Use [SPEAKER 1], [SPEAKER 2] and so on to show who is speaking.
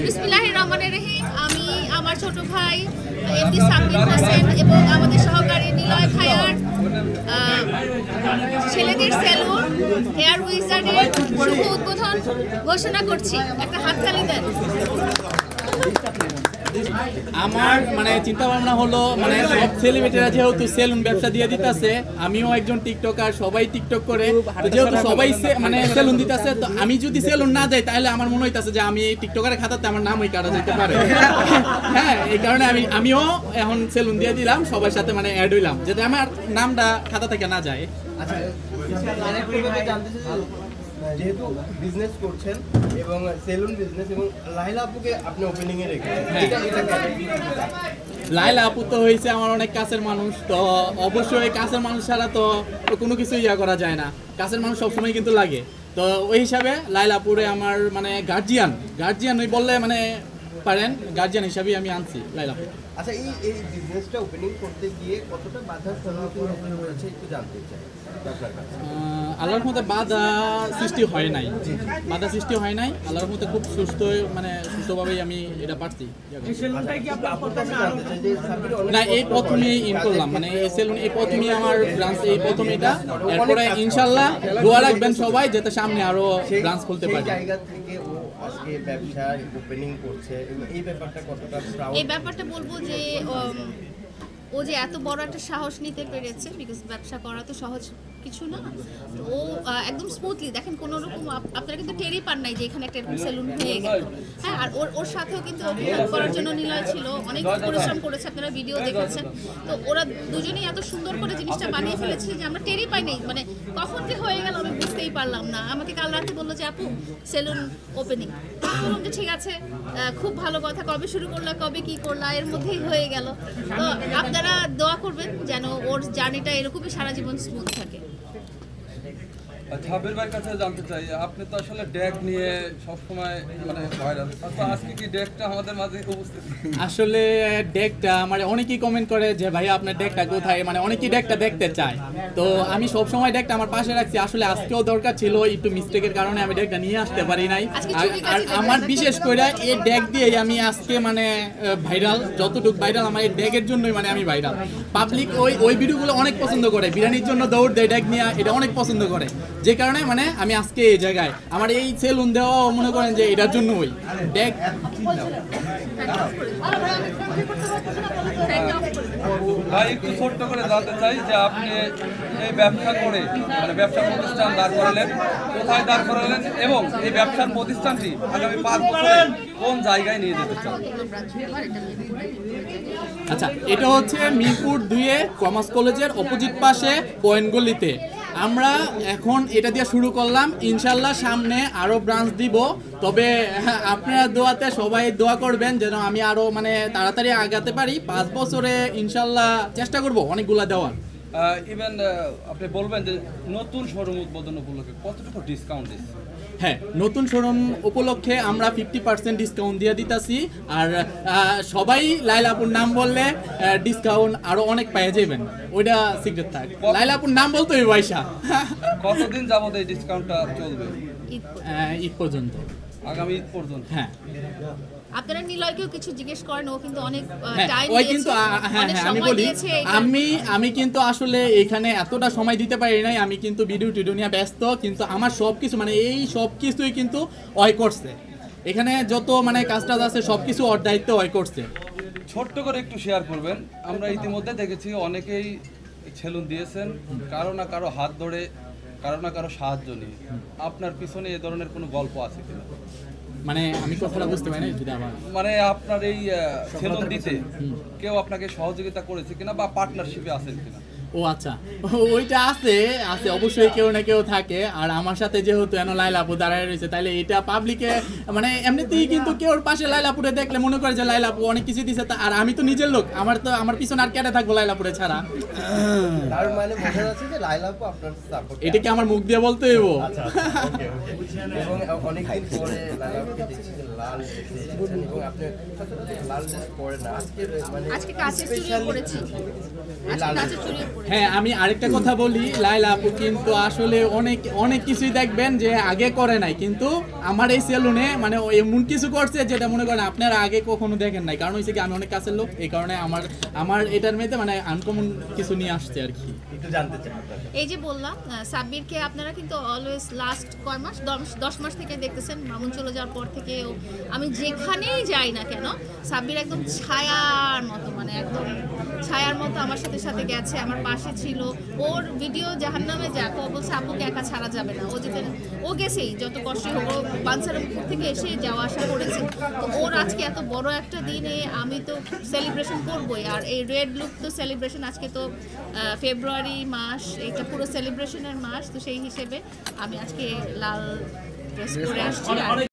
[SPEAKER 1] বিসমিল্লাহির রহমানির রহিম। আমি আমার ছোট ভাই এমডি সাব্বির হোসেন এবং আমাদের সহকারী নিলয় ভাইয়ার ছেলেদের সেলুন হেয়ার উইজার্ডের শুভ উদ্বোধন ঘোষণা করছি। একটা হাততালি দেন।
[SPEAKER 2] আমার মানে চিন্তা ভাবনা হলো মানে সব সেলিব্রিটিরা যেহেতু সেলুন ব্যবসা দিয়ে দিতেছে, আমিও একজন টিকটকার, সবাই টিকটক করে, তো যেহেতু সবাই মানে সেলুন দিতেছে, তো আমি যদি সেলুন না যাই তাহলে আমার মনে হইতাছে যে আমি টিকটকারের খাতাতে আমার নামই কাটা যেতে পারে। হ্যাঁ, এই কারণে আমিও এখন সেলুন দিয়ে দিলাম, সবার সাথে মানে অ্যাড হইলাম যাতে আমার নামটা খাতা থেকে না যায়।
[SPEAKER 3] আচ্ছা, যেহেতু বিজনেস করছেন এবং সেলুন বিজনেস এবং লাইলা আপুকে আপনি ওপেনিং এ রেখেছেন,
[SPEAKER 2] লাইলা আপু তো হয়েছে আমার অনেক কাছের মানুষ, তো অবশ্যই কাছের মানুষ ছাড়া তো কোনো কিছু ইয়া করা যায় না, কাছের মানুষ সবসময় কিন্তু লাগে। তো ওই হিসাবে লাইলা আপুরে আমার মানে গার্জিয়ান ওই বললে মানে পারেন, গার্জিয়ান হিসাবেই আমি আনছি লাইলা আপু।
[SPEAKER 3] আচ্ছা, এই বিজনেসটা ওপেনিং করতে গিয়ে কতটা বাধার সম্মুখীন হয়েছে একটু জানতে চাই।
[SPEAKER 2] আল্লাহর মধ্যে বাধা সৃষ্টি হয় নাই, আল্লাহর মধ্যে খুব সুস্থভাবেই আমি এটা পারছি। না, এই প্রথমেই ইন করলাম, মানে এই সেলুন এই প্রথমেই আমার ব্রাঞ্চ, এই প্রথম এটা, এরপরে ইনশাল্লাহ দোয়া রাখবেন সবাই যাতে সামনে আরো ব্রাঞ্চ খুলতে পারে।
[SPEAKER 3] জায়গা থেকে ও আজকে ব্যবসা ওপেনিং করছে, এই ব্যাপারটা কতটা প্রাউড?
[SPEAKER 1] এই ব্যাপারটা বলবো যে ও যে এত বড় একটা সাহস নিতে পেরেছে, বিকজ ব্যবসা করা তো সহজ কিছু না। তো ও একদম স্মুথলি, দেখেন কোনো রকম আপনারা কিন্তু টেরই পান নাই যে এখানে একটা এরকম সেলুন হয়ে গেল। হ্যাঁ, আর ওর সাথেও কিন্তু হেল্প করার জন্য নিলয় ছিল, অনেক পরিশ্রম করেছে, আপনারা ভিডিও দেখেছেন। তো ওরা দুজনেই এত সুন্দর করে জিনিসটা বানিয়ে ফেলেছে যে আমরা টেরই পাই নাই, মানে কখন যে হয়ে গেল আমি বুঝতেই পারলাম না। আমাকে কাল রাতে বললো যে আপু সেলুন ওপেনিং, বললাম যে ঠিক আছে, খুব ভালো কথা, কবে শুরু করলা, কবে কি করলা, এর মধ্যেই হয়ে গেল। তো আপনারা দোয়া করবেন যেন ওর জার্নিটা এরকমই সারা জীবন স্মুথ থাকে।
[SPEAKER 4] ছাবির ভাইয়ের কাছে জানতে চাই, আপনি তো আসলে ডেক নিয়ে সবসময় মানে ভাইরাল, তো আজকে কি ডেকটা আমাদের মাঝে উপস্থিত?
[SPEAKER 2] আসলে ডেকটা মানে অনেকেই কমেন্ট করে যে ভাই আপনার ডেকটা কোথায়, মানে অনেকেই ডেকটা দেখতে চায়, তো আমি সব সময় ডেকটা আমার পাশে রাখছি। আসলে আজকেও দরকার ছিল, একটু মিস্টেকের কারণে আমি ডেকটা নিয়ে আসতে পারি নাই। আর আমার বিশেষ করে এই ডেক দিয়েই আমি আজকে মানে ভাইরাল, যতটুকু ভাইরাল আমার এই ডেকের জন্যই, মানে আমি ভাইরাল। পাবলিক ওই ভিডিওগুলো অনেক পছন্দ করে, বিরিয়ানির জন্য দৌড় দেয় ডেক নিয়ে, এটা অনেক পছন্দ করে, যে কারণে মানে আমি আজকে এই জায়গায় আমার এই সেলুন দেওয়া মনে করেন যে এটার জন্য ওই ডেক।
[SPEAKER 4] ভাই একটু ছোট্ট করে জানতে চাই যে আপনি এই ব্যবসা করে মানে ব্যবসা প্রতিষ্ঠান দাঁড় করালেন, কোথায় দাঁড় করালেন এবং এই ব্যবসার প্রতিষ্ঠানটি আগামী 5 বছরে কোন জায়গায় নিয়ে যেতে চান?
[SPEAKER 2] আচ্ছা, এটা হচ্ছে মিরপুর 2-এ কমার্স কলেজের অপোজিট পাশে পয়েন্ট গলিতে। আমরা এখন এটা দিয়ে শুরু করলাম, ইনশাল্লাহ সামনে আরো ব্রাঞ্চ দিব। তবে আপনারা দোয়াতে সবাই দোয়া করবেন যেন আমি আরো মানে তাড়াতাড়ি আগাতে পারি। 5 বছরে ইনশাল্লাহ চেষ্টা করব অনেকগুলা দেওয়ার।
[SPEAKER 4] ইভেন আপনি বলবেন যে নতুন শোরুম উদ্বোধন উপলক্ষে কতটুকু ডিসকাউন্ট দিচ্ছে?
[SPEAKER 2] হ্যাঁ, নতুন শোরুম উপলক্ষে আমরা 50% ডিসকাউন্ট দিয়ে দিতেছি। আর সবাই লাইলা আপুর নাম বললে ডিসকাউন্ট আরো অনেক পেয়ে যাবেন, ওইটা সিক্রেট থাক। লাইলা আপুর নাম বলতে হবে পয়সা।
[SPEAKER 4] কতদিন যাবত এই ডিসকাউন্টটা চলবে?
[SPEAKER 2] ঈদ পর্যন্ত,
[SPEAKER 4] আগামী ঈদ পর্যন্ত।
[SPEAKER 2] হ্যাঁ,
[SPEAKER 1] আপনারা নিলয়কেও কিছু জিজ্ঞেস করেন, ও কিন্তু অনেক টাইম
[SPEAKER 2] ওই
[SPEAKER 1] দিয়েছে,
[SPEAKER 2] কিন্তু
[SPEAKER 1] অনেক
[SPEAKER 2] আমি
[SPEAKER 1] সময়
[SPEAKER 2] বলি,
[SPEAKER 1] দিয়েছে।
[SPEAKER 2] আমি কিন্তু আসলে এখানে এতটা সময় দিতে পারি নাই, আমি কিন্তু ভিডিও নিয়ে ব্যস্ত, কিন্তু আমার সবকিছু মানে এই সবকিছুই কিন্তু ওই করছে, এখানে যত মানে কাজটা আছে সবকিছু ওর দায়িত্ব ওই করছে।
[SPEAKER 4] ছোট্ট করে একটু শেয়ার করবেন। আমরা ইতিমধ্যে দেখেছি অনেকেই সেলুন দিয়েছেন, কারো না কারো হাত ধরে, কারো না কারো সাহায্য নিয়ে। আপনার পিছনে এ ধরনের কোনো গল্প আছে কিনা?
[SPEAKER 2] মানে আমি কথাটা বুঝতে পারি না যদি আমার
[SPEAKER 4] মানে আপনার এই সেলুন দিতে কেউ আপনাকে সহযোগিতা করেছে কিনা বা পার্টনারশিপে আছেন কিনা?
[SPEAKER 2] ও আচ্ছা, ওইটা আছে অবশ্যই, কেউ না কেউ থাকে। আর আমার সাথে যেহেতু এনো লাইলাপুর দাঁড়ায় রয়েছে, তাইলে এটা পাবলিকে মানে এমনিতেই কিন্তু কেউর পাশে লাইলাপুরে দেখলে মনে করে যে লাইলাপু অনেক কিছু দিছে। আর আমি তো নিজের লোক, আমার পিছনে আর কেটে থাকবো লাইলাপুরে ছাড়া।
[SPEAKER 3] তার মানে বোঝা যাচ্ছে যে লাইলা আপু আপনার সাপোর্ট।
[SPEAKER 2] এটা কি আমার মুখ দিয়ে বলতে হইব?
[SPEAKER 3] আচ্ছা, ওকে। এবং অনেকদিন পরে লাইলা আপুকে দেখছি, লাল ড্রেসে এসেছেন এবং আপনি সচরাচর লাল ড্রেস পরেন না, আজকে মানে
[SPEAKER 1] আজকে কাচের চুড়িও পরেছি, আজকে কাচের চুড়িও পরেছি।
[SPEAKER 2] হ্যাঁ, আমি আরেকটা কথা বলি, লাইলা আপু কিন্তু আসলে অনেক অনেক কিছুই দেখবেন যে আগে করে নাই, কিন্তু আমার এই সেলুনে মানে ও এমন কিছু করছে যেটা মনে করেন আপনারা আগে কখনো দেখেন নাই। কারণ হচ্ছে কি আমি অনেক কাছের লোক, এই কারণে আমার এটার মধ্যে মানে আনকমন কিছু নিয়ে আসছে আর কি।
[SPEAKER 3] একটু জানতে চাই আপনার কাছে।
[SPEAKER 1] এই যে বললাম সাব্বিরকে আপনারা কিন্তু অলওয়েজ লাস্ট কয় মাস 10 মাস থেকে দেখতেছেন, মামুন চলে যাওয়ার পর থেকে আমি যেখানেই যাই না কেন সাব্বির একদম ছায়ার মতো, মানে একদম ছায়ার মতো আমার সাথে সাথে গেছে, আমার পাশে ছিল। ওর ভিডিও জাহান্নামে যাক, ও বলছে আপুকে একা ছাড়া যাবে না, ও গেছেই যত কষ্ট হোক, ও বাঞ্ছারামপুর থেকে এসে যাওয়া আসা করেছে। তো ওর আজকে এত বড় একটা দিনে আমি তো সেলিব্রেশন করবোই, আর এই রেড লুক তো সেলিব্রেশন। আজকে তো ফেব্রুয়ারি মাস, এটা পুরো সেলিব্রেশনের মাস, তো সেই হিসেবে আমি আজকে লাল ড্রেস পরে আসছি। আর